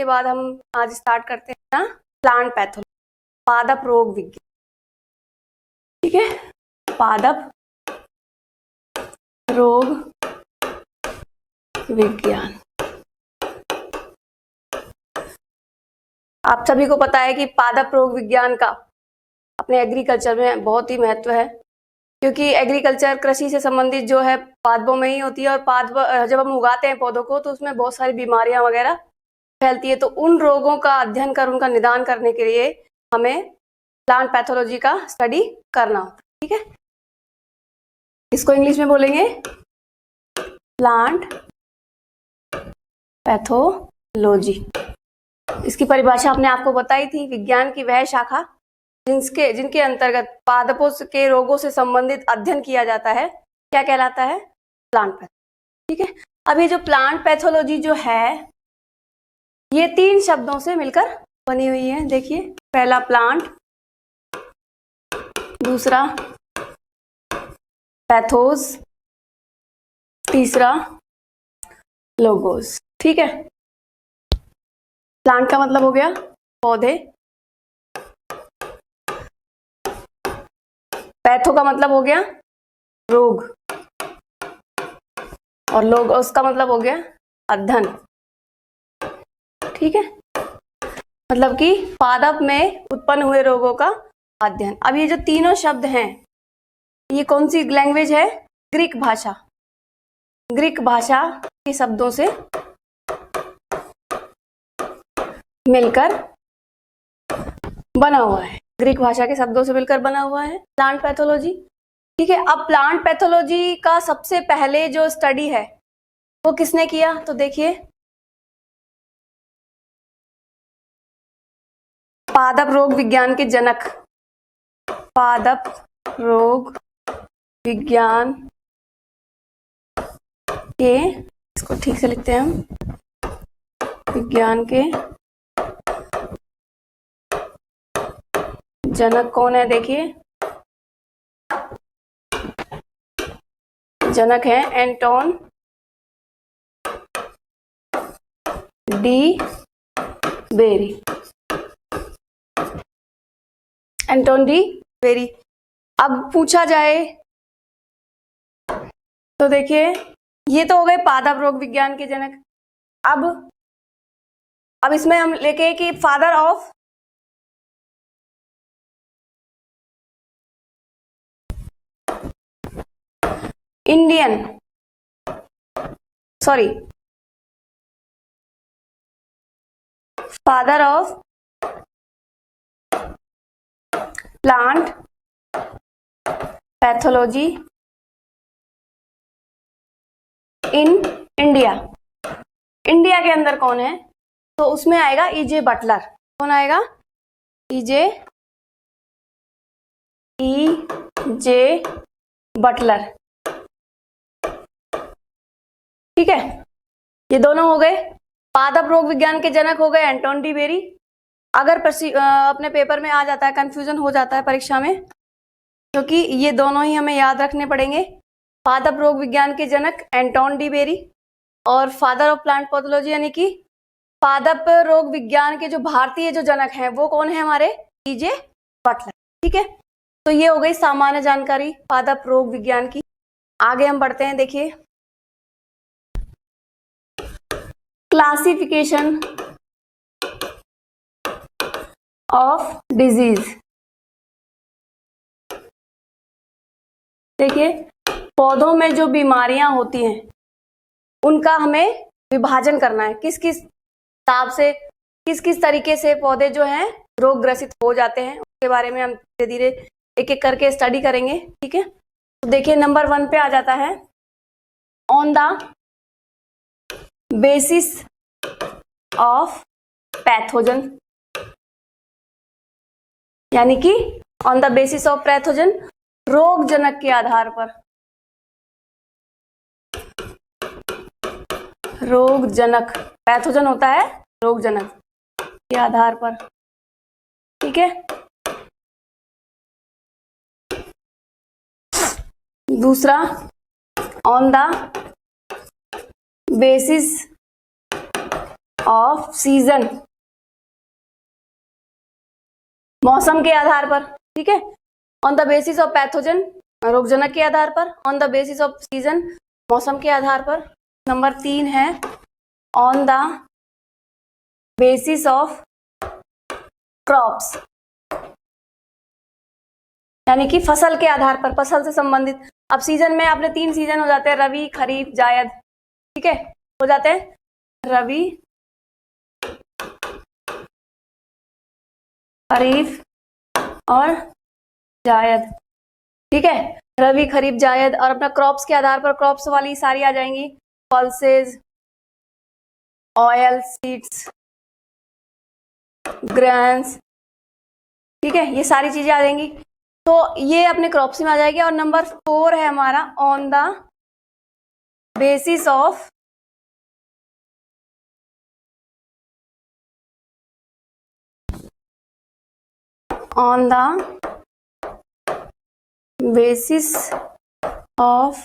के बाद हम आज स्टार्ट करते हैं ना प्लांट पैथोलॉजी, पादप रोग विज्ञान। ठीक है, पादप रोग विज्ञान। आप सभी को पता है कि पादप रोग विज्ञान का अपने एग्रीकल्चर में बहुत ही महत्व है, क्योंकि एग्रीकल्चर कृषि से संबंधित जो है पादपों में ही होती है, और पादप जब हम उगाते हैं पौधों को तो उसमें बहुत सारी बीमारियां वगैरह फैलती है। तो उन रोगों का अध्ययन कर उनका निदान करने के लिए हमें प्लांट पैथोलॉजी का स्टडी करना होता है। ठीक है, इसको इंग्लिश में बोलेंगे प्लांट पैथोलॉजी। इसकी परिभाषा आपने आपको बताई थी, विज्ञान की वह शाखा जिनके अंतर्गत पादपों के रोगों से संबंधित अध्ययन किया जाता है, क्या कहलाता है? Plant pathology. ठीक है, अब ये जो प्लांट पैथोलॉजी जो है ये 3 शब्दों से मिलकर बनी हुई है। देखिए, पहला प्लांट, दूसरा पैथोस, तीसरा लोगोस। ठीक है, प्लांट का मतलब हो गया पौधे, पैथो का मतलब हो गया रोग, और लोगोस का मतलब हो गया अध्ययन। ठीक है, मतलब कि पादप में उत्पन्न हुए रोगों का अध्ययन। अब ये जो तीनों शब्द हैं ये कौन सी लैंग्वेज है? ग्रीक भाषा। ग्रीक भाषा के शब्दों से मिलकर बना हुआ है, ग्रीक भाषा के शब्दों से मिलकर बना हुआ है प्लांट पैथोलॉजी। ठीक है, अब प्लांट पैथोलॉजी का सबसे पहले जो स्टडी है वो किसने किया? तो देखिए, पादप रोग विज्ञान के जनक, पादप रोग विज्ञान के, इसको ठीक से लिखते हैं हम, विज्ञान के जनक कौन है? देखिए, जनक है Anton de Bary. Anton de Bary. अब पूछा जाए तो देखिए, ये तो हो गए पादप रोग विज्ञान के जनक। अब इसमें हम लेके कि father of Indian, sorry, father of plant pathology in India. India के अंदर कौन है? तो उसमें आएगा ई.जे. बटलर। कौन आएगा? ई.जे. बटलर। ठीक है, ये दोनों हो गए पादप रोग विज्ञान के जनक, हो गए एंटोन डी बेरी। अगर अपने पेपर में आ जाता है, कंफ्यूजन हो जाता है परीक्षा में, क्योंकि ये दोनों ही हमें याद रखने पड़ेंगे। पादप रोग विज्ञान के जनक एंटोन डी बेरी, और फादर ऑफ प्लांट पैथोलॉजी यानी कि पादप रोग विज्ञान के जो भारतीय जो जनक हैं वो कौन है? हमारे ई.जे. बटलर। ठीक है, तो ये हो गई सामान्य जानकारी पादप रोग विज्ञान की। आगे हम बढ़ते हैं। देखिए, क्लासिफिकेशन ऑफ डिजीज। देखिए, पौधों में जो बीमारियां होती हैं उनका हमें विभाजन करना है, किस किस हिसाब से, किस किस तरीके से पौधे जो हैं रोग ग्रसित हो जाते हैं, उसके बारे में हम धीरे धीरे एक एक करके स्टडी करेंगे। ठीक है, तो देखिए नंबर 1 पे आ जाता है, on the basis of pathogen, यानी कि on the basis of pathogen, रोग जनक के आधार पर, रोग जनक, पैथोजन होता है रोग जनक के आधार पर। ठीक है, दूसरा, on the basis off season, मौसम के आधार पर, ठीक है। On the basis of pathogen, रोगजनक के आधार पर। On the basis off season, मौसम के आधार पर। नंबर 3 है on the basis of crops, यानी कि फसल के आधार पर, फसल से संबंधित। अब सीजन में अपने 3 सीजन हो जाते हैं, रबी, खरीफ, जायद, ठीक है, हो जाते हैं रबी, खरीफ और जायद, ठीक है, रबी, खरीफ, जायद। और अपना क्रॉप्स के आधार पर क्रॉप्स वाली सारी आ जाएंगी, पल्सेस, ऑयल सीड्स, ग्रेन्स, ठीक है, ये सारी चीजें आ जाएंगी। तो ये अपने क्रॉप्स में आ जाएगी। और नंबर 4 है हमारा on the basis of on the basis of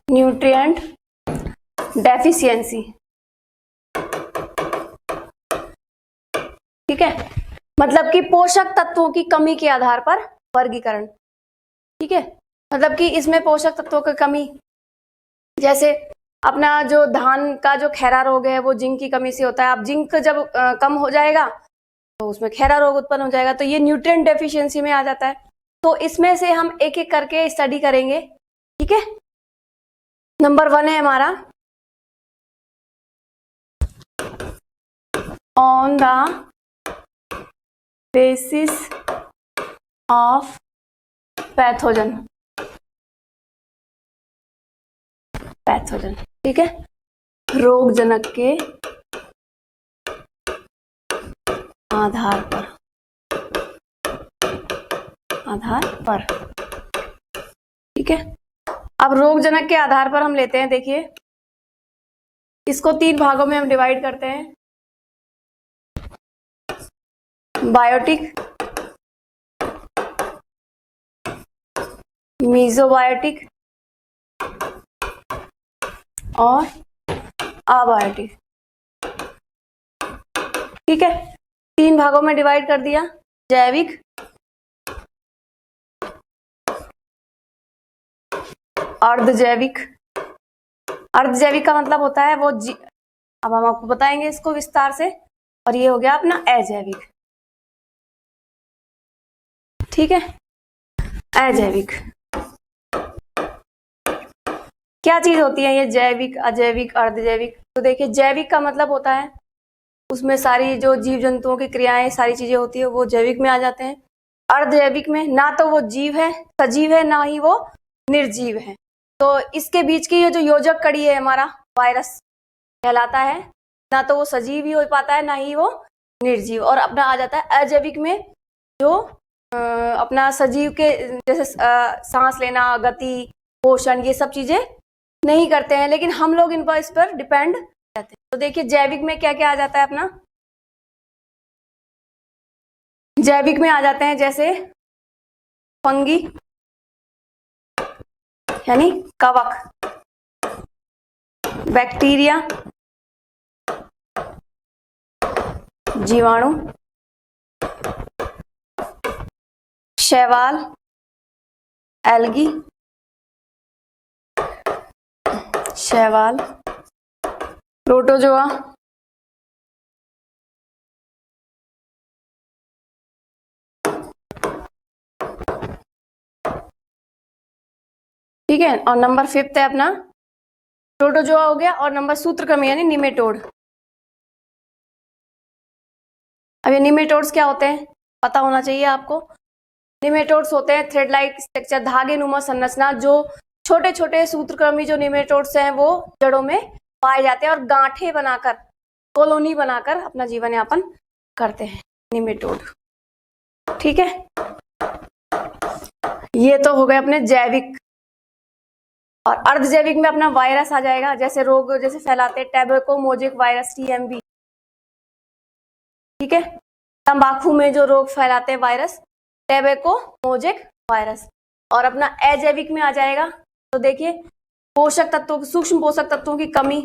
nutrient deficiency, ठीक है, मतलब कि पोषक तत्वों की कमी के आधार पर वर्गीकरण, ठीक है। मतलब कि इसमें पोषक तत्वों की कमी, जैसे अपना जो धान का जो खैरा रोग है वो जिंक की कमी से होता है। अब जिंक जब कम हो जाएगा तो उसमें खैरा रोग उत्पन्न हो जाएगा, तो ये न्यूट्रिएंट डेफिशिएंसी में आ जाता है। तो इसमें से हम एक एक करके स्टडी करेंगे, ठीक है। नंबर 1 है हमारा on the basis of pathogen, pathogen, ठीक है, रोगजनक के आधार पर, आधार पर, ठीक है। अब रोगजनक के आधार पर हम लेते हैं, देखिए इसको 3 भागों में हम डिवाइड करते हैं, बायोटिक, मीजोबायोटिक और अबायोटिक, ठीक है। 3 भागों में डिवाइड कर दिया, जैविक, अर्धजैविक। अर्धजैविक का मतलब होता है वो अब हम आपको बताएंगे इसको विस्तार से। और ये हो गया अपना अजैविक, ठीक है, अजैविक। क्या चीज होती है ये जैविक, अजैविक, अर्धजैविक? तो देखिए जैविक का मतलब होता है उसमें सारी जो जीव जंतुओं की क्रियाएं सारी चीजें होती है वो जैविक में आ जाते हैं। अर्धजैविक में ना तो वो जीव है, सजीव है, ना ही वो निर्जीव है। तो इसके बीच की ये जो योजक कड़ी है हमारा वायरस कहलाता है, ना तो वो सजीव ही हो पाता है ना ही वो निर्जीव। और अपना आ जाता है अजैविक में, जो अपना सजीव के जैसे सांस लेना, गति, पोषण, ये सब चीजें नहीं करते हैं, लेकिन हम लोग इस पर डिपेंड रहते हैं। तो देखिए जैविक में क्या क्या आ जाता है अपना, जैविक में आ जाते हैं जैसे फंगी यानी कवक, बैक्टीरिया, जीवाणु, शैवाल, एल्गी, शैवाल, प्रोटोजोआ, ठीक है। और नंबर 5 है अपना प्रोटोजोआ हो गया। और नंबर सूत्रकृमि यानी निमेटोड। अब ये निमेटोड्स क्या होते हैं पता होना चाहिए आपको। निमेटोड्स होते हैं थ्रेड लाइक स्ट्रक्चर, धागे नुमा संरचना, जो छोटे छोटे सूत्रकृमि जो निमेटोड्स हैं वो जड़ों में पाए जाते हैं और गांठें बनाकर, कॉलोनी बनाकर अपना जीवन यापन करते हैं निमेटोड, ठीक है। ये तो हो गए अपने जैविक। और अर्धजैविक में अपना वायरस आ जाएगा, जैसे रोग जैसे फैलाते हैं टैबेको मोजेक वायरस, TMV, ठीक है। तंबाकू में जो रोग फैलाते हैं वायरस, टैबेको मोजेक वायरस। और अपना अजैविक में आ जाएगा, तो देखिए पोषक तत्वों, सूक्ष्म पोषक तत्वों की कमी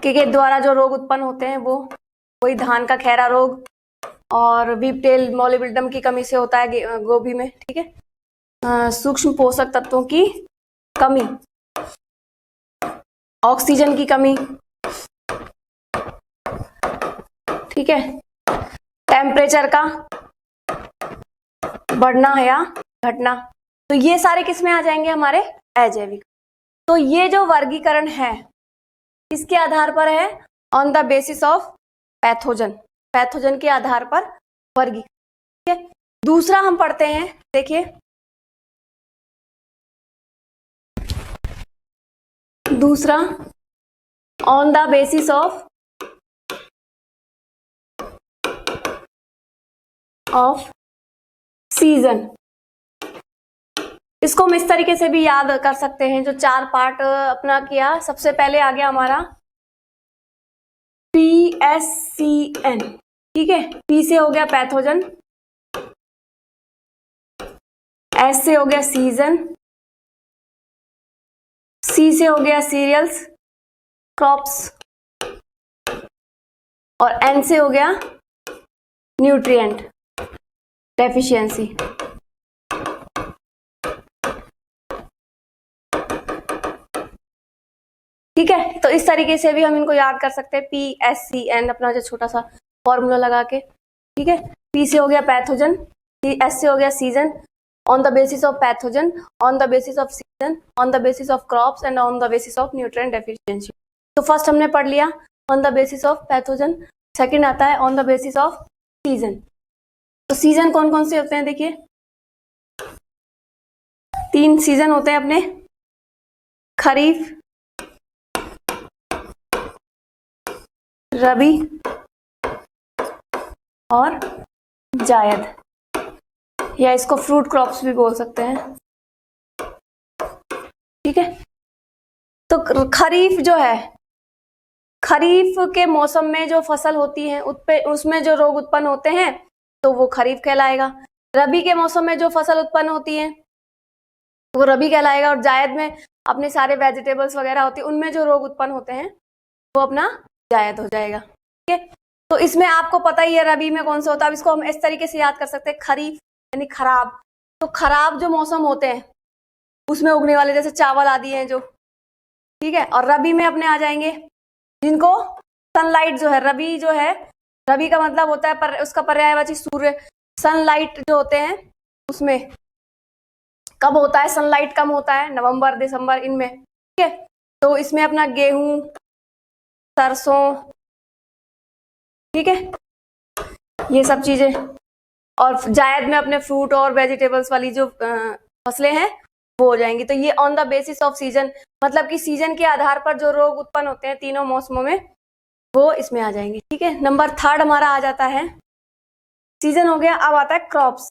के द्वारा जो रोग उत्पन्न होते हैं वो वही धान का खैरा रोग और वीपटेल मॉलिबेडनम की कमी से होता है गोभी में। ठीक है, सूक्ष्म पोषक तत्वों की कमी, ऑक्सीजन की कमी, ठीक है, टेम्परेचर का बढ़ना या घटना, तो ये सारे किस में आ जाएंगे, हमारे अजैविक। तो ये जो वर्गीकरण है किसके आधार पर है, on the basis of pathogen, pathogen के आधार पर वर्गीकरण। ठीक है, दूसरा हम पढ़ते हैं, देखिए दूसरा, on the basis off season. इसको हम इस तरीके से भी याद कर सकते हैं, जो 4 पार्ट अपना किया। सबसे पहले आ गया हमारा PSCN, ठीक है, P से हो गया पैथोजन, S से हो गया सीजन, C से हो गया सीरियल्स क्रॉप्स और N से हो गया न्यूट्रिएंट डेफिशिएंसी। ठीक है, तो इस तरीके से भी हम इनको याद कर सकते हैं, PSCN अपना जो छोटा सा फॉर्मूला लगा के। ठीक है, P से हो गया पैथोजन, S से हो गया season, on the basis of pathogen, on the basis off season, on the basis of crops and on the basis of nutrient deficiency. तो फर्स्ट हमने पढ़ लिया on the basis of pathogen, second आता है on the basis off season. तो season कौन कौन से होते हैं, देखिए 3 सीजन होते हैं अपने, खरीफ, रबी और जायद, या इसको फ्रूट क्रॉप्स भी बोल सकते हैं। ठीक है, तो खरीफ जो है, खरीफ के मौसम में जो फसल होती है उसमें जो रोग उत्पन्न होते हैं तो वो खरीफ कहलाएगा। रबी के मौसम में जो फसल उत्पन्न होती है वो रबी कहलाएगा, और जायद में अपने सारे वेजिटेबल्स वगैरह होती है उनमें जो रोग उत्पन्न होते हैं वो अपना जायद हो जाएगा। ठीक है, तो इसमें आपको पता ही है रबी में कौन सा होता है। अब इसको हम इस तरीके से याद कर सकते हैं, खरीफ यानी खराब, तो खराब जो मौसम होते हैं उसमें उगने वाले जैसे चावल आदि हैं जो, ठीक है, और रबी में अपने आ जाएंगे जिनको सनलाइट जो है, रबी जो है, रबी का मतलब होता है पर उसका पर्यायवाची सूर्य, सनलाइट जो होते हैं उसमें कब होता है, सनलाइट कम होता है नवंबर दिसंबर इनमें। ठीक है, तो इसमें अपना गेहूं, सरसों, ठीक है, ये सब चीजें, और जायद में अपने फ्रूट और वेजिटेबल्स वाली जो फसलें हैं वो हो जाएंगी। तो ये on the basis off season, मतलब कि सीजन के आधार पर जो रोग उत्पन्न होते हैं तीनों मौसमों में वो इसमें आ जाएंगे। ठीक है, नंबर 3 हमारा आ जाता है, सीजन हो गया, अब आता है crops.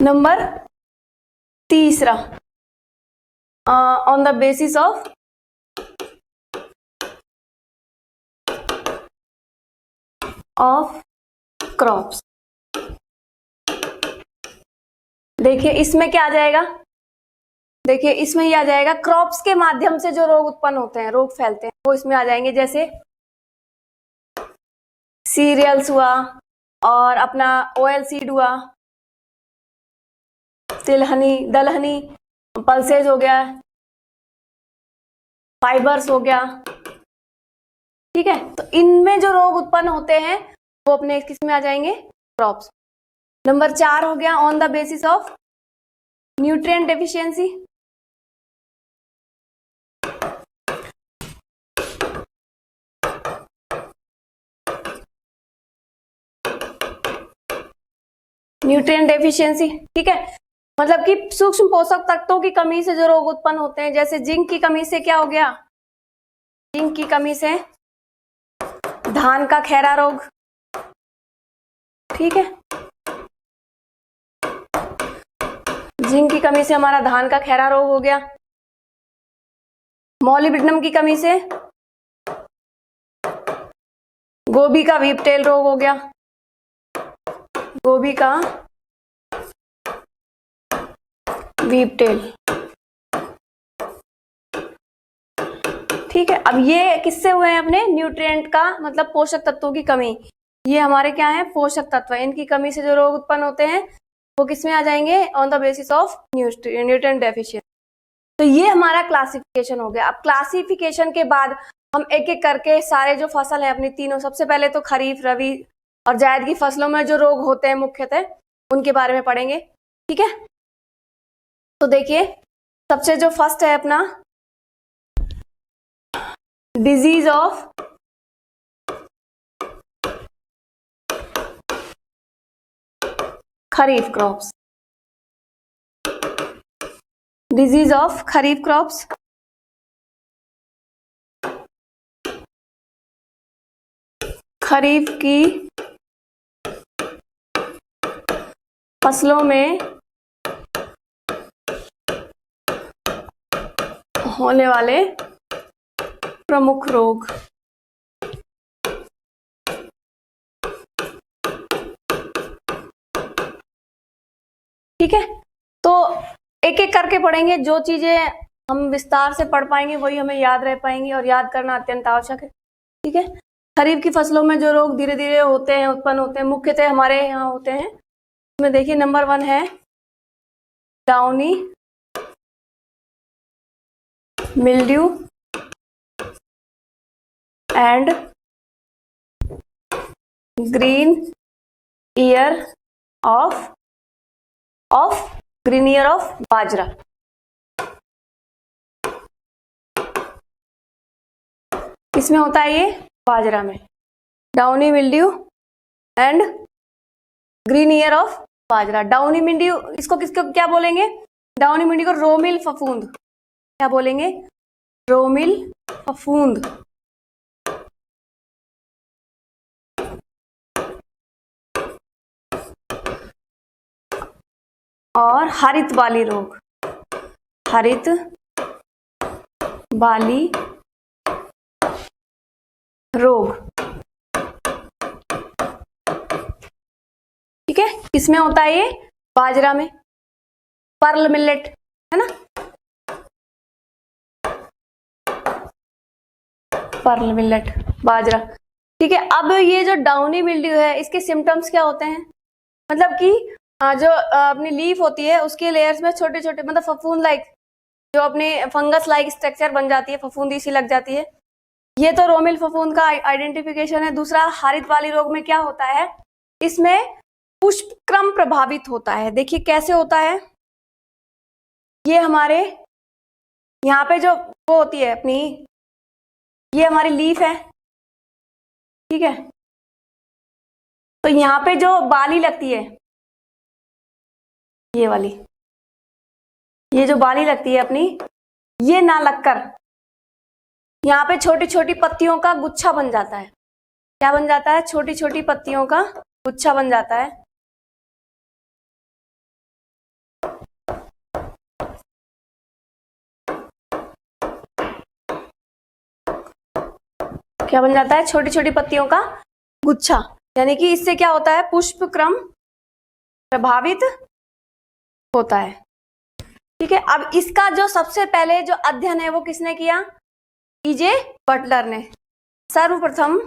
Number 3 on the basis of crops. देखिए इसमें क्या आ जाएगा, देखिए इसमें ये आ जाएगा क्रॉप्स के माध्यम से जो रोग उत्पन्न होते हैं, रोग फैलते हैं, वो इसमें आ जाएंगे, जैसे सीरियल्स हुआ और अपना ऑयल सीड हुआ, तिलहनी, दलहनी, पल्सेज हो गया, फाइबर्स हो गया। ठीक है, तो इनमें जो रोग उत्पन्न होते हैं वो अपने किस में आ जाएंगे, क्रॉप्स। नंबर 4 हो गया on the basis of nutrient deficiency. Nutrient deficiency, ठीक है, मतलब कि सूक्ष्म पोषक तत्वों की कमी से जो रोग उत्पन्न होते हैं, जैसे जिंक की कमी से क्या हो गया, जिंक की कमी से धान का खैरा रोग। ठीक है, जिंक की कमी से हमारा धान का खैरा रोग हो गया। मॉलिब्डेनम की कमी से गोभी का वीपटेल रोग हो गया, गोभी का वीप टेल। ठीक है, अब ये किससे हुए हैं? अपने न्यूट्रिएंट का मतलब पोषक तत्वों की कमी। ये हमारे क्या है? पोषक तत्व। इनकी कमी से जो रोग उत्पन्न होते हैं वो किसमें आ जाएंगे? On the basis of nutrient deficiency. तो ये हमारा क्लासिफिकेशन हो गया। अब क्लासिफिकेशन के बाद हम एक एक करके सारे जो फसल है अपनी तीनों, सबसे पहले तो खरीफ, रबी और जायद की फसलों में जो रोग होते हैं मुख्यतः उनके बारे में पढ़ेंगे। ठीक है, तो देखिए सबसे जो फर्स्ट है अपना disease of kharif crops. Disease of kharif crops. Kharif की फसलों में होने वाले प्रमुख रोग। ठीक है, तो एक एक करके पढ़ेंगे। जो चीजें हम विस्तार से पढ़ पाएंगे वही हमें याद रह पाएंगी और याद करना अत्यंत आवश्यक है। ठीक है, खरीफ की फसलों में जो रोग धीरे धीरे होते हैं, उत्पन्न होते हैं, मुख्यतः हमारे यहाँ होते हैं। इसमें देखिए नंबर 1 है downy mildew and green ear of green ear of bajra. किसमें होता है ये? बाजरा में। Downy mildew and green ear of bajra. Downy mildew इसको किसको क्या बोलेंगे? डाउनी मिल्ड्यू को रोमिल फफूंद। क्या बोलेंगे? रोमिल फफूंद। और हरित बाली रोग। हरित बाली रोग। ठीक है, किसमें होता है ये? बाजरा में। पर्ल मिलेट है ना, पर्ल मिलेट बाजरा। ठीक है, अब ये जो डाउनी मिल्ड्यू है इसके सिम्टम्स क्या होते हैं? मतलब कि जो अपनी लीफ होती है उसके लेयर्स में छोटे छोटे मतलब फफूंद लाइक जो अपनी फंगस लाइक स्ट्रक्चर बन जाती है, फफूंदी सी लग जाती है। ये तो रोमिल फफूंद का आइडेंटिफिकेशन है। दूसरा हरित वाली रोग में क्या होता है? इसमें पुष्पक्रम प्रभावित होता है। देखिए कैसे होता है? ये हमारे यहाँ पे जो वो होती है अपनी, ये हमारी लीफ है। ठीक है, तो यहाँ पे जो बाली लगती है ये वाली, ये जो बाली लगती है अपनी, ये ना लगकर यहाँ पे छोटी छोटी पत्तियों का गुच्छा बन जाता है। क्या बन जाता है? छोटी छोटी पत्तियों का गुच्छा बन जाता है। क्या बन जाता है? छोटी छोटी पत्तियों का गुच्छा। यानी कि इससे क्या होता है? पुष्पक्रम प्रभावित होता है। ठीक है, अब इसका जो सबसे पहले जो अध्ययन है वो किसने किया? ईजे बटलर ने। सर्वप्रथम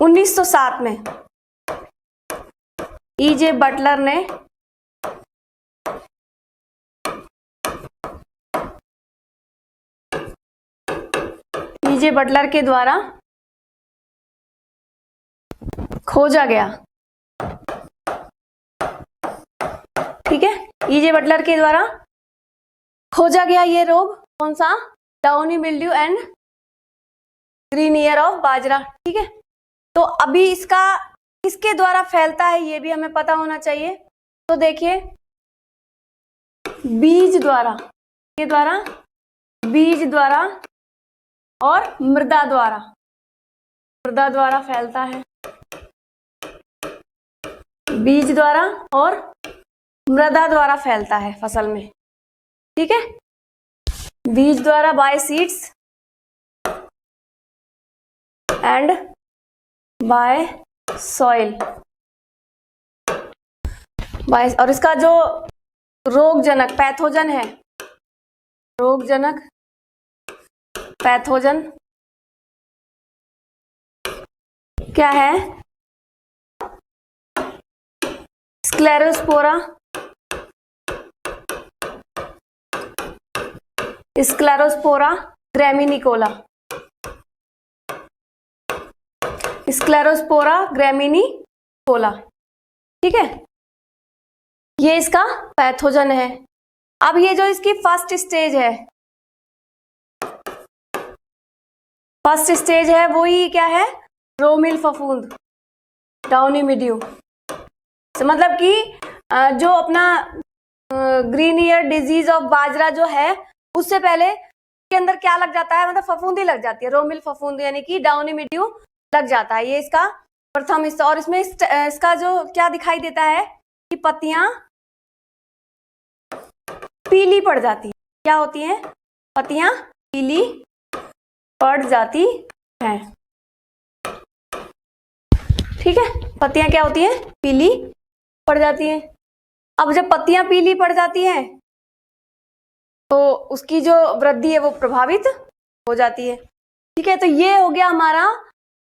1907 में ईजे बटलर ने ईजे बटलर के द्वारा खोजा गया। ठीक है, ईजे बटलर के द्वारा खोजा गया ये रोग। कौन सा? Downy mildew and green ear of bajra. ठीक है, तो अभी इसका किसके द्वारा फैलता है ये भी हमें पता होना चाहिए। तो देखिए बीज द्वारा, के द्वारा, बीज द्वारा और मृदा द्वारा, मृदा द्वारा फैलता है। बीज द्वारा और मृदा द्वारा फैलता है फसल में। ठीक है, बीज द्वारा by seeds and by soil. और इसका जो रोगजनक पैथोजन है, रोगजनक पैथोजन क्या है? स्क्लेरोस्पोरा, स्क्लेरोस्पोरा ग्रैमिनिकोला, स्क्लेरोस्पोरा ग्रैमिनिकोला। ठीक है, ये इसका पैथोजन है। अब ये जो इसकी फर्स्ट स्टेज है, फर्स्ट स्टेज है वही क्या है? रोमिल फफूंद, डाउनी मिड्यू। मतलब कि जो अपना ग्रीन ईयर डिजीज ऑफ बाजरा जो है उससे पहले के अंदर क्या लग जाता है? मतलब फफूंदी लग जाती है, रोमिल फफूंद यानी कि डाउनी मिड्यू लग जाता है। ये इसका प्रथम हिस्सा। और इसमें इसका जो क्या दिखाई देता है कि पत्तियां पीली पड़ जाती है। क्या होती हैं? पत्तियां पीली पड़ जाती हैं। ठीक है, पत्तियां क्या होती हैं? पीली पड़ जाती हैं। अब जब पत्तियां पीली पड़ जाती हैं तो उसकी जो वृद्धि है वो प्रभावित हो जाती है। ठीक है, तो ये हो गया हमारा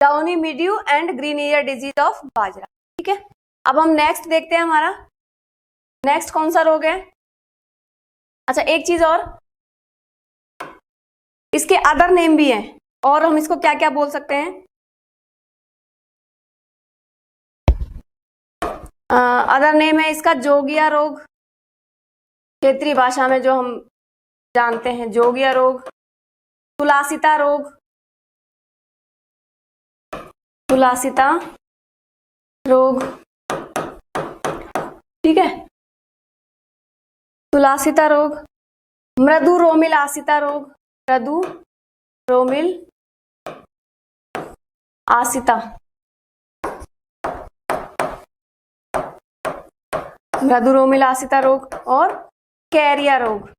downy mildew and green ear disease of bajra. ठीक है, अब हम नेक्स्ट देखते हैं। हमारा नेक्स्ट कौन सा रोग है? अच्छा, एक चीज और, इसके अदर नेम भी हैं और हम इसको क्या क्या बोल सकते हैं? अदर नेम है इसका जोगिया रोग, क्षेत्रीय भाषा में जो हम जानते हैं जोगिया रोग, तुलासिता रोग, तुलासिता रोग। ठीक है, तुलासिता रोग, मृदु रोमिल आसिता रोग, मृदु रोमिल आसिता, मृदु रोमिल आसिता रोग और कैरिया रोग,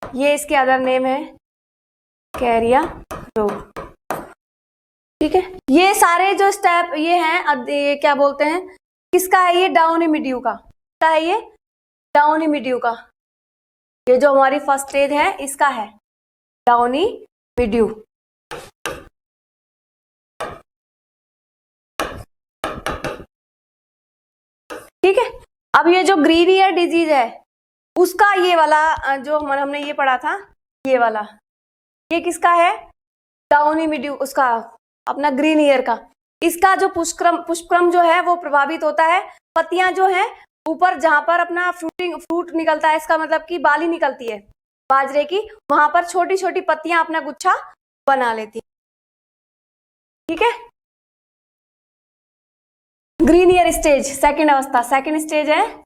ये इसके अदर नेम है, कैरिया रोग। ठीक है, ये सारे जो स्टेप ये हैं, ये क्या बोलते हैं, किसका है? ये डाउनी मिड्यू का। क्या है ये? डाउनी मिड्यू का। ये जो हमारी फर्स्ट स्टेज है इसका है डाउनी मिड्यू। ठीक है, अब ये जो ग्रीन ईयर डिजीज है उसका ये वाला जो हमने ये पढ़ा था, ये वाला, ये किसका है? डाउनी मिड्यू, उसका अपना ग्रीन ईयर का। इसका जो पुष्पक्रम जो है वो प्रभावित होता है। पत्तियां जो है ऊपर जहां पर अपना फ्रूट निकलता है, इसका मतलब कि बाली निकलती है बाजरे की, वहां पर छोटी छोटी पत्तियां अपना गुच्छा बना लेती है। ठीक है, ग्रीन ईयर स्टेज सेकंड अवस्था, सेकंड स्टेज है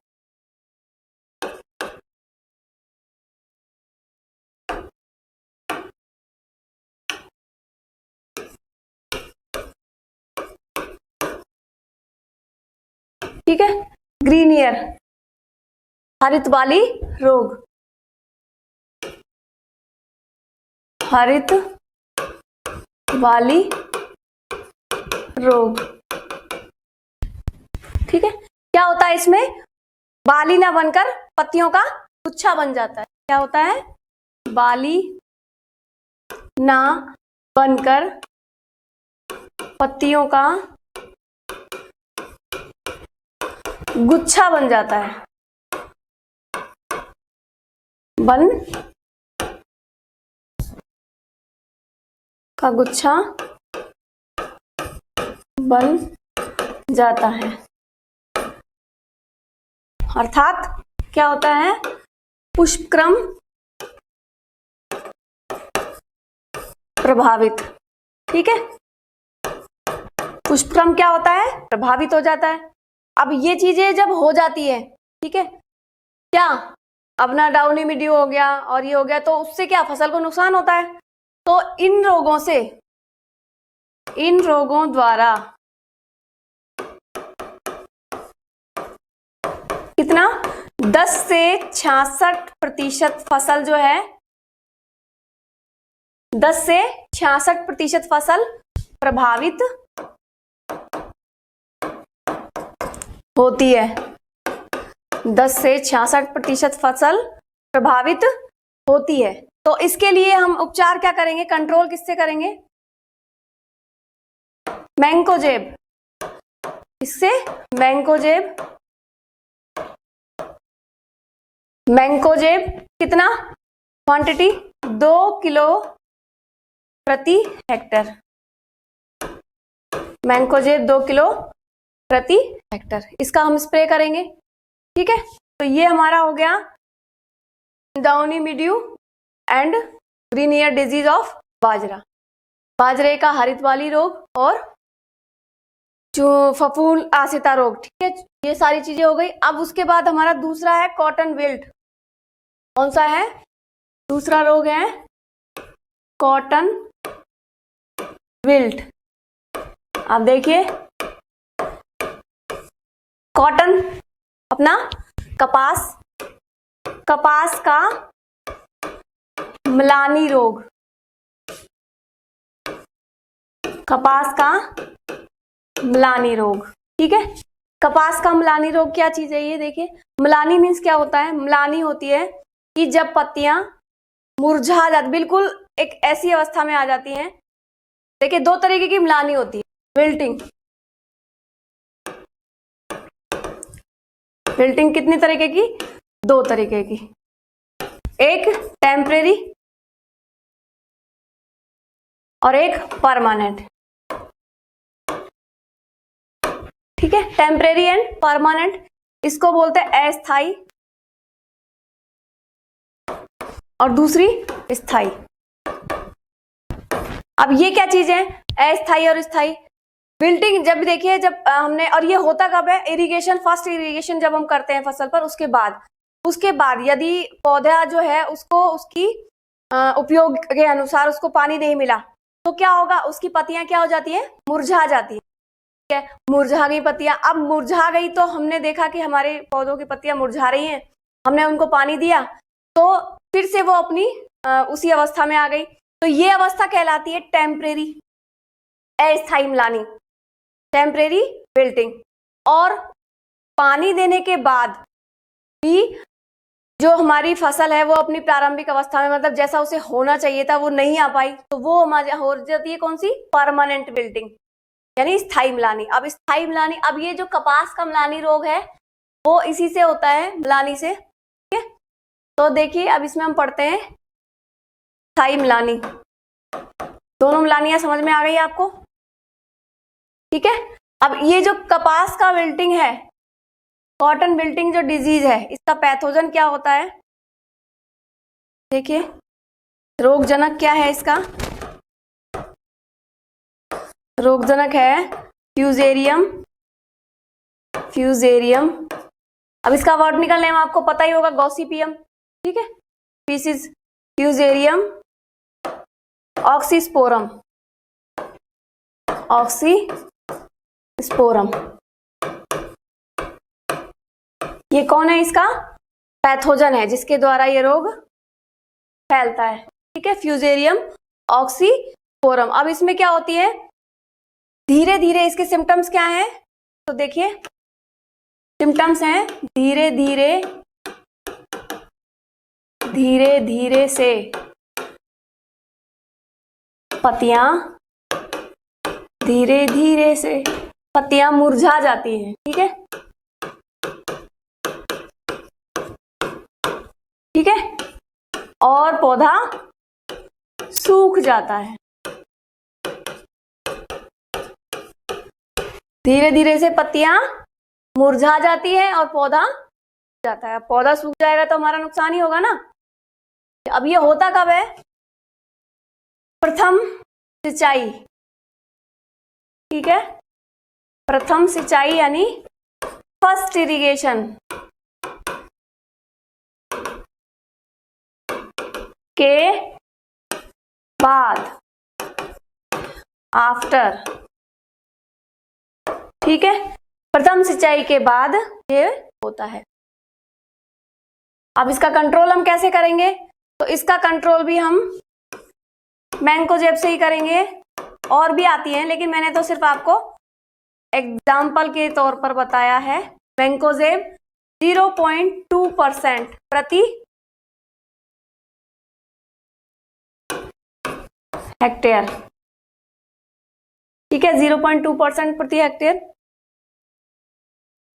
ठीक है, ग्रीन ईयर, हरित वाली रोग, हरित वाली रोग। ठीक है, क्या होता है इसमें? बाली ना बनकर पत्तियों का गुच्छा बन जाता है। क्या होता है? बाली ना बनकर पत्तियों का गुच्छा बन जाता है, बन का गुच्छा बन जाता है। अर्थात क्या होता है? पुष्पक्रम प्रभावित। ठीक है, पुष्पक्रम क्या होता है? प्रभावित हो जाता है। अब ये चीजें जब हो जाती है, ठीक है, क्या अपना डाउनी मिड्यू हो गया और ये हो गया, तो उससे क्या फसल को नुकसान होता है। तो इन रोगों से, इन रोगों द्वारा कितना 10 से 66% फसल जो है, 10 से 66% फसल प्रभावित होती है। 10 से 66% फसल प्रभावित होती है। तो इसके लिए हम उपचार क्या करेंगे, कंट्रोल किससे करेंगे, मैंकोजेब। इससे मैंकोजेब, मैंकोजेब कितना क्वांटिटी, 2 किलो प्रति हेक्टर। मैंकोजेब 2 किलो प्रति हेक्टर, इसका हम स्प्रे करेंगे। ठीक है, तो ये हमारा हो गया downy mildew and green ear disease of bajra, बाजरे का हरित वाली रोग और जो फफूंद आसिता रोग। ठीक है, ये सारी चीजें हो गई। अब उसके बाद हमारा दूसरा है कॉटन विल्ट। कौन सा है, दूसरा रोग है कॉटन विल्ट। आप देखिए, कॉटन अपना कपास, कपास का म्लानी रोग, कपास का म्लानी रोग। ठीक है, कपास का म्लानी रोग क्या चीज है, ये देखिए। म्लानी मीन्स क्या होता है, म्लानी होती है कि जब पत्तियां मुरझा जाती, बिल्कुल एक ऐसी अवस्था में आ जाती हैं। देखिए, 2 तरीके की म्लानी होती है, विल्टिंग। विल्टिंग कितनी तरीके की, 2 तरीके की, एक टेम्परेरी और एक परमानेंट। ठीक है, टेम्परेरी एंड परमानेंट, इसको बोलते हैं अस्थाई और दूसरी स्थाई। अब ये क्या चीज है, अस्थाई और स्थाई। विल्टिंग जब देखिए, जब हमने, और ये होता कब है, इरिगेशन, फर्स्ट इरिगेशन जब हम करते हैं फसल पर, उसके बाद यदि पौधा जो है उसको उसकी उपयोग के अनुसार उसको पानी नहीं मिला तो क्या होगा, उसकी पत्तियां क्या हो जाती है, मुरझा जाती है। ठीक है, मुरझा गई पत्तियां। अब मुरझा गई तो हमने देखा कि हमारे पौधों की पत्तियां मुरझा रही हैं, हमने उनको पानी दिया तो फिर से वो अपनी उसी अवस्था में आ गई। तो ये अवस्था कहलाती है टेम्परेरी, अस्थाई म्लानी, टेम्परेरी विल्टिंग। और पानी देने के बाद भी जो हमारी फसल है वो अपनी प्रारंभिक अवस्था में, मतलब जैसा उसे होना चाहिए था वो नहीं आ पाई, तो वो हमारी हो जाती है कौन सी, परमानेंट विल्टिंग, यानी स्थाई म्लानी। अब स्थाई म्लानी, अब ये जो कपास का म्लानी रोग है वो इसी से होता है, म्लानी से। ठीक है, तो देखिए अब इसमें हम पढ़ते हैं स्थाई म्लानी। दोनों म्लानियां समझ में आ गई आपको। ठीक है, अब ये जो कपास का विल्टिंग है, कॉटन विल्टिंग जो डिजीज है, इसका पैथोजन क्या होता है, देखिए रोगजनक क्या है इसका, रोगजनक है फ्यूजेरियम, फ्यूजेरियम। अब इसका बॉटनिकल नेम आपको पता ही होगा, गॉसिपियम। ठीक है, स्पीसीज फ्यूजेरियम ऑक्सीस्पोरम, ऑक्सीस्पोरम। ये कौन है, इसका पैथोजन है जिसके द्वारा ये रोग फैलता है। ठीक है, फ्यूजेरियम ऑक्सीस्पोरम। अब इसमें क्या होती है, धीरे धीरे इसके सिम्टम्स क्या हैं, तो देखिए सिम्टम्स हैं धीरे धीरे, धीरे धीरे से पत्तियां, धीरे धीरे से पत्तियां मुरझा जाती हैं। ठीक है, ठीक है, और पौधा सूख जाता है। धीरे धीरे से पत्तियां मुरझा जाती है और पौधा जाता है। पौधा सूख जाएगा तो हमारा नुकसान ही होगा ना। अब ये होता कब है, प्रथम सिंचाई। ठीक है, प्रथम सिंचाई यानी फर्स्ट इरिगेशन के बाद, आफ्टर। ठीक है, प्रथम सिंचाई के बाद ये होता है। अब इसका कंट्रोल हम कैसे करेंगे, तो इसका कंट्रोल भी हम मैंकोजेब से ही करेंगे। और भी आती हैं लेकिन मैंने तो सिर्फ आपको एग्जाम्पल के तौर पर बताया है। मैंकोजेब 0.2% प्रति हेक्टेयर। ठीक है, 0.2% प्रति हेक्टेयर।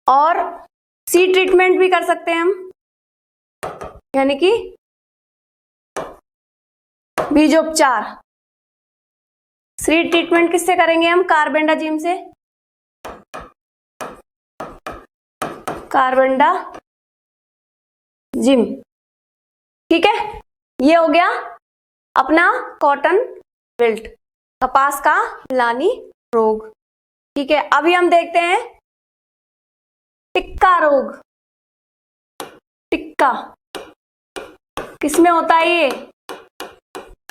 और सीड ट्रीटमेंट भी कर सकते हैं हम, यानी कि बीजोपचार। सीड ट्रीटमेंट किससे करेंगे हम? कार्बेंडाजिम से। कार्बेंडाजिम। ठीक है, ये हो गया अपना कॉटन विल्ट, कपास का मिलानी रोग। ठीक है, अभी हम देखते हैं टिक्का रोग। टिक्का किसमें होता है ये?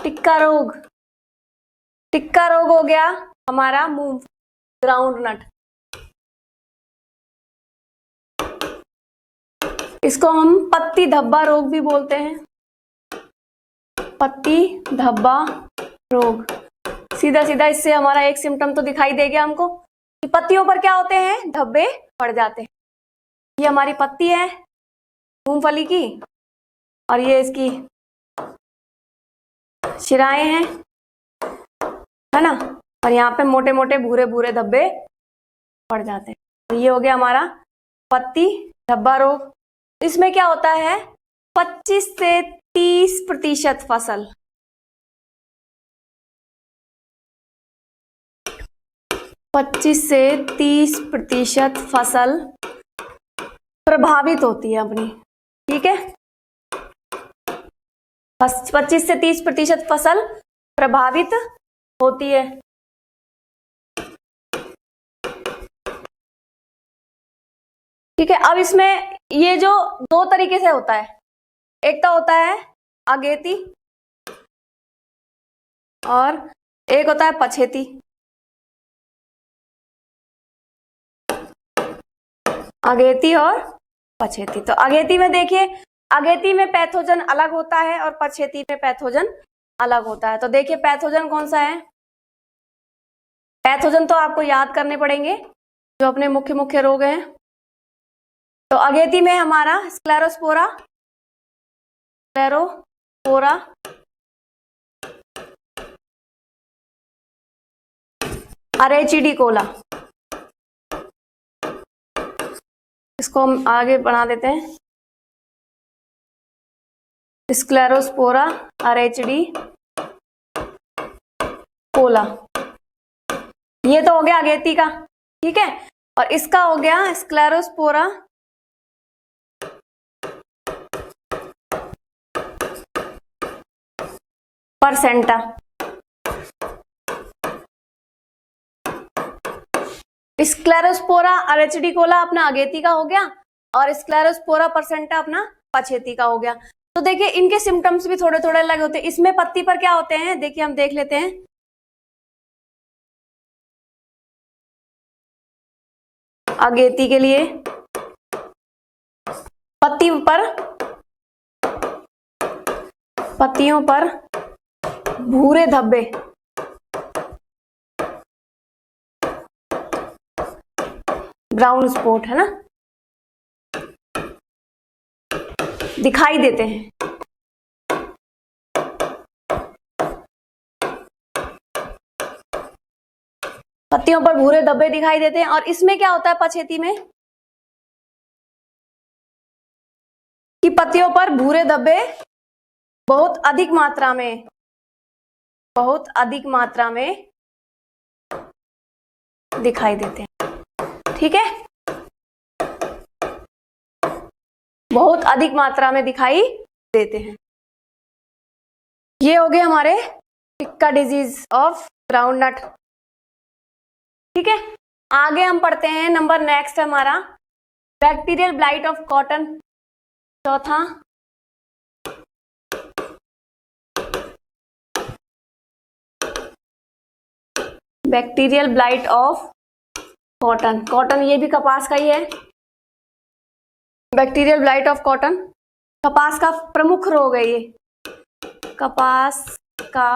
टिक्का रोग। टिक्का रोग हो गया हमारा मूंग, ग्राउंड नट। इसको हम पत्ती धब्बा रोग भी बोलते हैं। पत्ती धब्बा रोग। सीधा सीधा इससे हमारा एक सिम्टम तो दिखाई दे गया हमको कि पत्तियों पर क्या होते हैं? धब्बे पड़ जाते हैं। ये हमारी पत्ती है मूंगफली की, और ये इसकी शिराएं हैं, है ना। और यहाँ पे मोटे मोटे भूरे भूरे धब्बे पड़ जाते हैं। तो ये हो गया हमारा पत्ती धब्बा रोग। इसमें क्या होता है? 25 से 30% फसल, 25 से 30% फसल प्रभावित होती है अपनी। ठीक है, 25 से 30% फसल प्रभावित होती है। ठीक है, अब इसमें ये जो दो तरीके से होता है, एक तो होता है अगेती और एक होता है पछेती। अगेती और पछेती। तो अगेती में देखिए, अगेती में पैथोजन अलग होता है और पछेती में पैथोजन अलग होता है। तो देखिए पैथोजन कौन सा है? पैथोजन तो आपको याद करने पड़ेंगे जो अपने मुख्य मुख्य रोग हैं। तो अगेती में हमारा स्क्लेरोस्पोरा, स्क्लेरोस्पोरा, अरेचिडिकोला, इसको हम आगे बढ़ा देते हैं, स्क्लेरोस्पोरा अरेचिडिकोला। ये तो हो गया अगेती का। ठीक है, और इसका हो गया स्क्लेरोस्पोरा परसेंटा। स्क्लेरोस्पोरा अरेचिडिकोला अपना अगेती का हो गया और स्क्लेरोस्पोरा परसेंटा अपना पछेती का हो गया। तो देखिए इनके सिम्टम्स भी थोड़े थोड़े अलग होते हैं। इसमें पत्ती पर क्या होते हैं? देखिए हम देख लेते हैं। अगेती के लिए पत्तियों पर भूरे धब्बे, ब्राउन स्पॉट, है ना, दिखाई देते हैं। पत्तियों पर भूरे धब्बे दिखाई देते हैं। और इसमें क्या होता है पछेती में कि पत्तियों पर भूरे धब्बे बहुत अधिक मात्रा में दिखाई देते हैं। ठीक है, बहुत अधिक मात्रा में दिखाई देते हैं। ये हो गए हमारे टिक्का डिजीज ऑफ ग्राउंडनट। ठीक है, आगे हम पढ़ते हैं नंबर नेक्स्ट हमारा बैक्टीरियल ब्लाइट ऑफ कॉटन। चौथा bacterial blight of cotton. Cotton ये भी कपास का ही है। बैक्टीरियल ब्लाइट ऑफ कॉटन कपास का प्रमुख रोग है। ये कपास का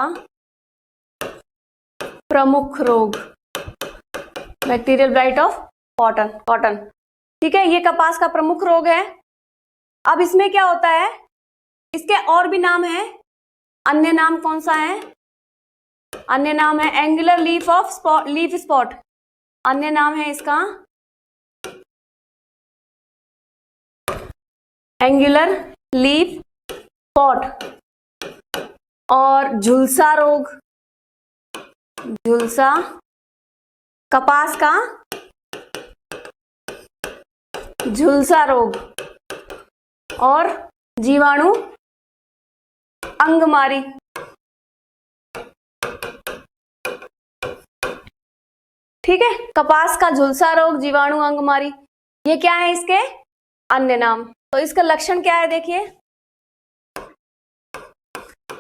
प्रमुख रोग बैक्टीरियल ब्लाइट ऑफ कॉटन। ठीक है, ये कपास का प्रमुख रोग है। अब इसमें क्या होता है, इसके और भी नाम है। अन्य नाम कौन सा है? अन्य नाम है एंगुलर लीफ स्पॉट। अन्य नाम है इसका एंगुलर लीफ स्पॉट और झुलसा रोग। झुलसा कपास का झुलसा रोग और जीवाणु अंगमारी। ठीक है, कपास का झुलसा रोग, जीवाणु अंगमारी, ये क्या है इसके अन्य नाम। तो इसका लक्षण क्या है, देखिए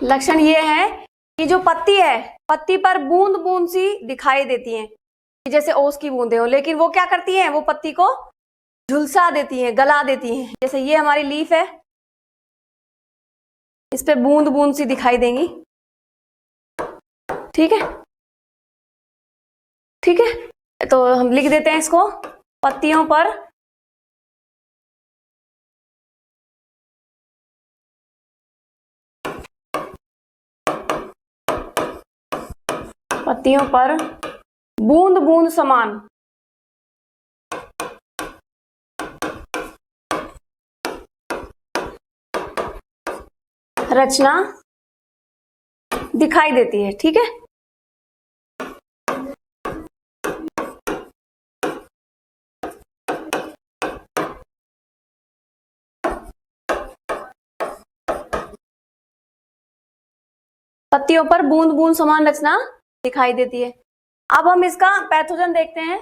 लक्षण ये है कि जो पत्ती है, पत्ती पर बूंद बूंद सी दिखाई देती है, जैसे ओस की बूंदें हो, लेकिन वो क्या करती हैं, वो पत्ती को झुलसा देती हैं, गला देती हैं। जैसे ये हमारी लीफ है, इस पे बूंद बूंद सी दिखाई देंगी। ठीक है, ठीक है, तो हम लिख देते हैं इसको, पत्तियों पर बूंद बूंद समान रचना दिखाई देती है। ठीक है, पत्तियों पर बूंद बूंद समान रचना दिखाई देती है। अब हम इसका पैथोजन देखते हैं।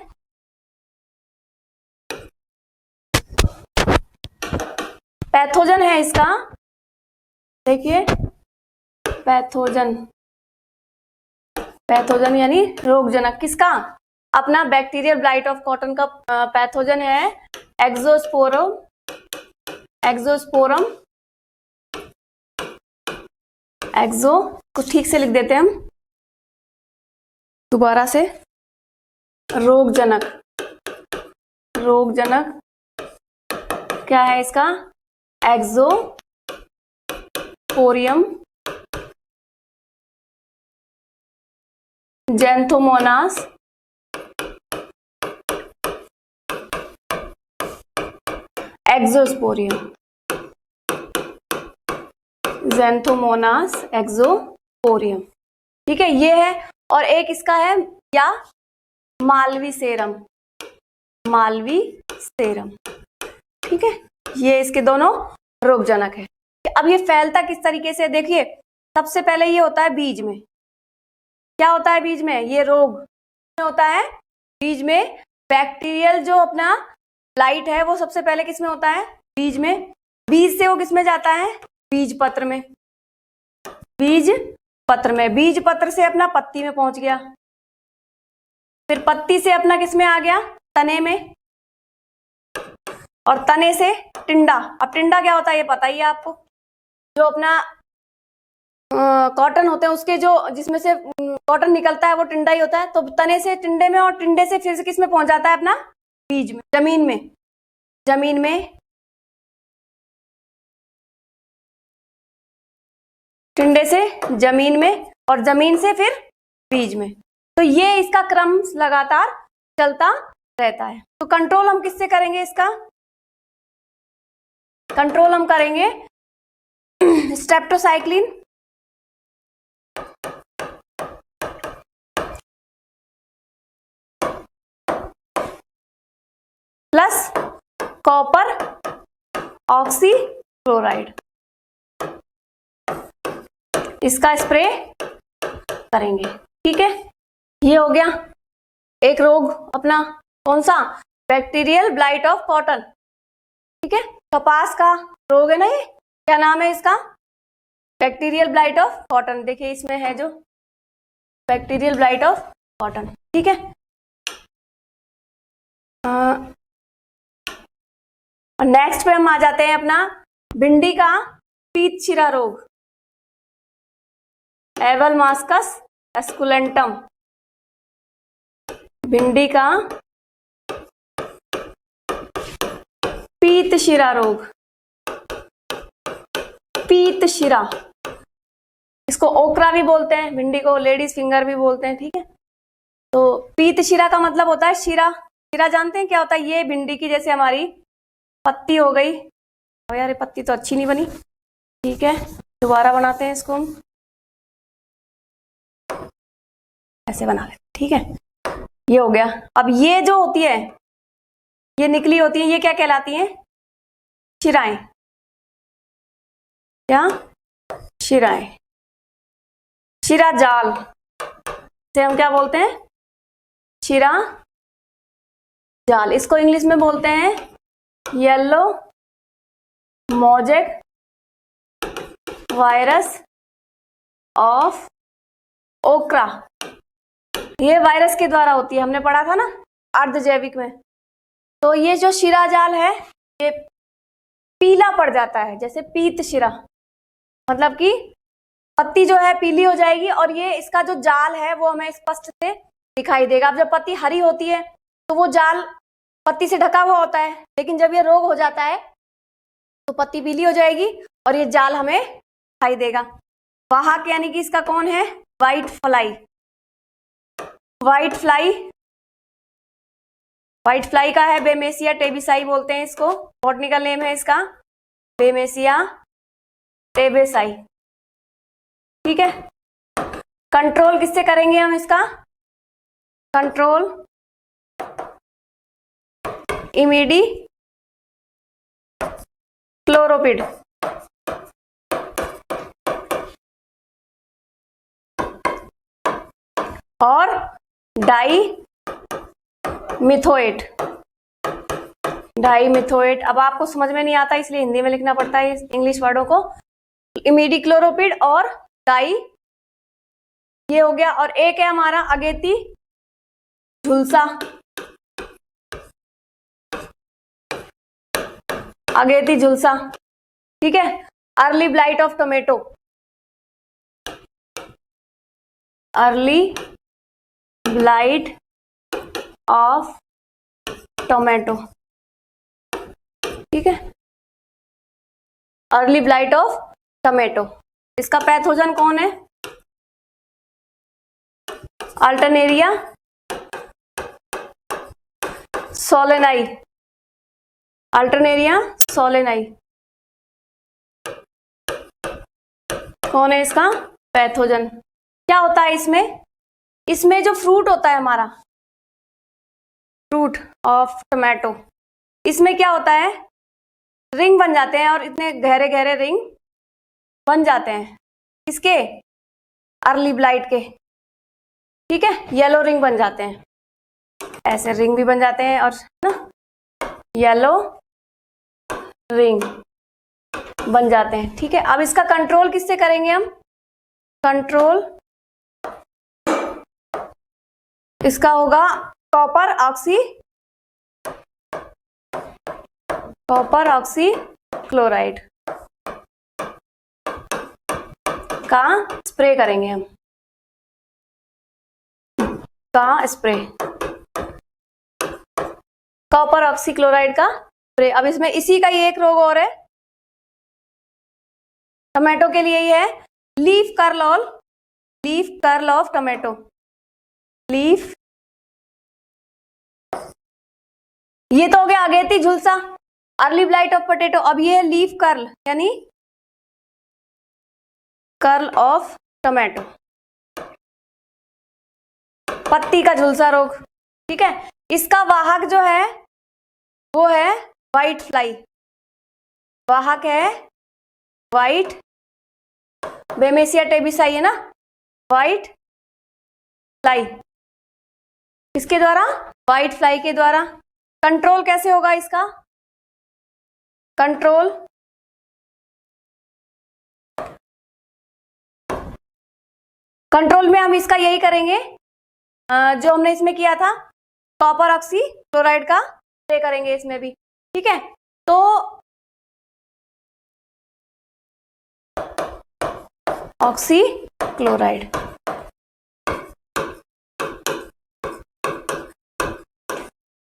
पैथोजन है इसका, देखिए पैथोजन, पैथोजन यानी रोगजनक किसका, अपना बैक्टीरियल ब्लाइट ऑफ कॉटन का पैथोजन है एक्सोस्पोरम। एक्सोस्पोरम, एक्सो को ठीक से लिख देते हैं हम दोबारा से, रोगजनक। रोगजनक क्या है इसका, एक्सोपोरियम ज़ैंथोमोनास एक्सोस्पोरियम, ज़ैंथोमोनास एक्सोपोरियम। ठीक है, ये है। और एक इसका है या मालवी सेरम, मालवी सेरम। ठीक है, ये इसके दोनों रोगजनक है। अब ये फैलता किस तरीके से, देखिए सबसे पहले ये होता है बीज में। क्या होता है बीज में, ये रोग होता है बीज में। बैक्टीरियल जो अपना ब्लाइट है वो सबसे पहले किस में होता है, बीज में। बीज से वो किस में जाता है, बीज पत्र में। बीज पत्र में, बीज पत्र से अपना पत्ती में पहुंच गया, फिर पत्ती से अपना किस में आ गया, तने में, और तने से टिंडा। अब टिंडा क्या होता है ये पता ही है आपको, जो अपना कॉटन होते हैं उसके जो जिसमें से कॉटन निकलता है वो टिंडा ही होता है। तो तने से टिंडे में, और टिंडे से फिर से किस में पहुंच जाता है, अपना बीज में, जमीन में। जमीन में, टिंडे से जमीन में, और जमीन से फिर बीज में। तो ये इसका क्रम लगातार चलता रहता है। तो कंट्रोल हम किससे करेंगे, इसका कंट्रोल हम करेंगे स्ट्रेप्टोसाइक्लिन प्लस कॉपर ऑक्सीक्लोराइड, इसका स्प्रे करेंगे। ठीक है, ये हो गया एक रोग अपना, कौन सा, बैक्टीरियल ब्लाइट ऑफ कॉटन। ठीक है, कपास का रोग है ना ये, क्या नाम है इसका, बैक्टीरियल ब्लाइट ऑफ कॉटन। देखिए इसमें है जो बैक्टीरियल ब्लाइट ऑफ कॉटन। ठीक है, नेक्स्ट पे हम आ जाते हैं अपना भिंडी का पीत छिरा रोग, एवलमास्कस एस्कुलेंटम। भिंडी का पीतशिरा रोग, पीतशिरा, इसको ओकरा भी बोलते हैं, भिंडी को लेडीज फिंगर भी बोलते हैं, ठीक है। तो पीतशिरा का मतलब होता है शिरा। शिरा जानते हैं क्या होता है? ये भिंडी की जैसे हमारी पत्ती हो गई। यार ये पत्ती तो अच्छी नहीं बनी, ठीक है, दोबारा बनाते हैं इसको हम, ऐसे बना लेते, ठीक है, ये हो गया। अब ये जो होती है, ये निकली होती है, ये क्या कहलाती है? शिराएं। क्या? शिराएं, शिरा जाल से हम क्या बोलते हैं? शिरा जाल। इसको इंग्लिश में बोलते हैं येलो मोजेक वायरस ऑफ ओक्रा। ये वायरस के द्वारा होती है, हमने पढ़ा था ना अर्धजैविक में। तो ये जो शिरा जाल है ये पीला पड़ जाता है, जैसे पीत शिरा, मतलब कि पत्ती जो है पीली हो जाएगी और ये इसका जो जाल है वो हमें स्पष्ट से दिखाई देगा। अब जब पत्ती हरी होती है तो वो जाल पत्ती से ढका हुआ होता है, लेकिन जब ये रोग हो जाता है तो पत्ती पीली हो जाएगी और ये जाल हमें दिखाई देगा। वाहक यानी कि इसका कौन है? White fly. White fly, white fly का है बेमेसिया टेबेसाई बोलते हैं इसको, बॉटनिकल नेम है इसका बेमेसिया टेबेसाई, ठीक है। कंट्रोल किससे करेंगे हम इसका? कंट्रोल इमिडी क्लोरोपिड, और डाई मिथोएट। डाई मिथोएट अब आपको समझ में नहीं आता इसलिए हिंदी में लिखना पड़ता है इंग्लिश वर्डों को। इमिडिक्लोरोपिड और डाई, ये हो गया। और एक है हमारा अगेती झुलसा, अगेती झुलसा, ठीक है। Early blight of tomato, early blight of tomato, ठीक है, अर्ली ब्लाइट ऑफ टोमेटो। इसका पैथोजन कौन है? अल्टरनेरिया सोलेनाई, अल्टरनेरिया सोलेनाई कौन है इसका पैथोजन? क्या होता है इसमें? इसमें जो फ्रूट होता है हमारा, फ्रूट ऑफ टोमेटो, इसमें क्या होता है? रिंग बन जाते हैं और इतने गहरे गहरे रिंग बन जाते हैं, किसके? अर्ली ब्लाइट के, ठीक है, येलो रिंग बन जाते हैं, ऐसे रिंग भी बन जाते हैं और ना येलो रिंग बन जाते हैं, ठीक है। अब इसका कंट्रोल किससे करेंगे हम? कंट्रोल इसका होगा कॉपर ऑक्सी क्लोराइड का स्प्रे करेंगे हम, का स्प्रे, कॉपर ऑक्सी क्लोराइड का स्प्रे। अब इसमें इसी का ये एक रोग और है टमाटो के लिए, ही है leaf curl of tomato, leaf, ये तो हो गया अगेती झुलसा, अर्ली ब्लाइट ऑफ पोटैटो। अब ये है लीफ कर्ल यानी कर्ल ऑफ टमाटो, पत्ती का झुलसा रोग, ठीक है। इसका वाहक जो है वो है व्हाइट फ्लाई, वाहक है व्हाइट, बेमेसिया टेबेसाई है ना, व्हाइट फ्लाई, किसके द्वारा? व्हाइट फ्लाई के द्वारा। कंट्रोल कैसे होगा इसका? कंट्रोल में हम इसका यही करेंगे जो हमने इसमें किया था, कॉपर ऑक्सी क्लोराइड का स्प्रे करेंगे इसमें भी, ठीक है। तो ऑक्सी क्लोराइड,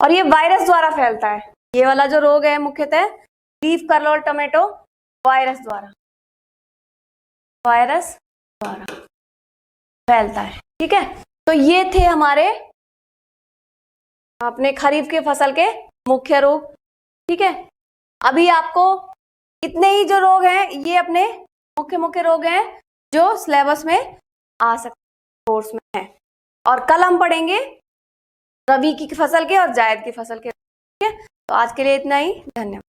और ये वायरस द्वारा फैलता है, ये वाला जो रोग है मुख्यतः लीफ कर्ल टोमेटो वायरस द्वारा फैलता है। ठीक है, तो ये थे हमारे अपने खरीफ के फसल के मुख्य रोग। ठीक है, अभी आपको इतने ही जो रोग हैं ये अपने मुख्य रोग हैं जो सिलेबस में आ सकते कोर्स में है, और कल हम पढ़ेंगे रबी की फसल के और जायद की फसल के। ठीक है, तो आज के लिए इतना ही, धन्यवाद।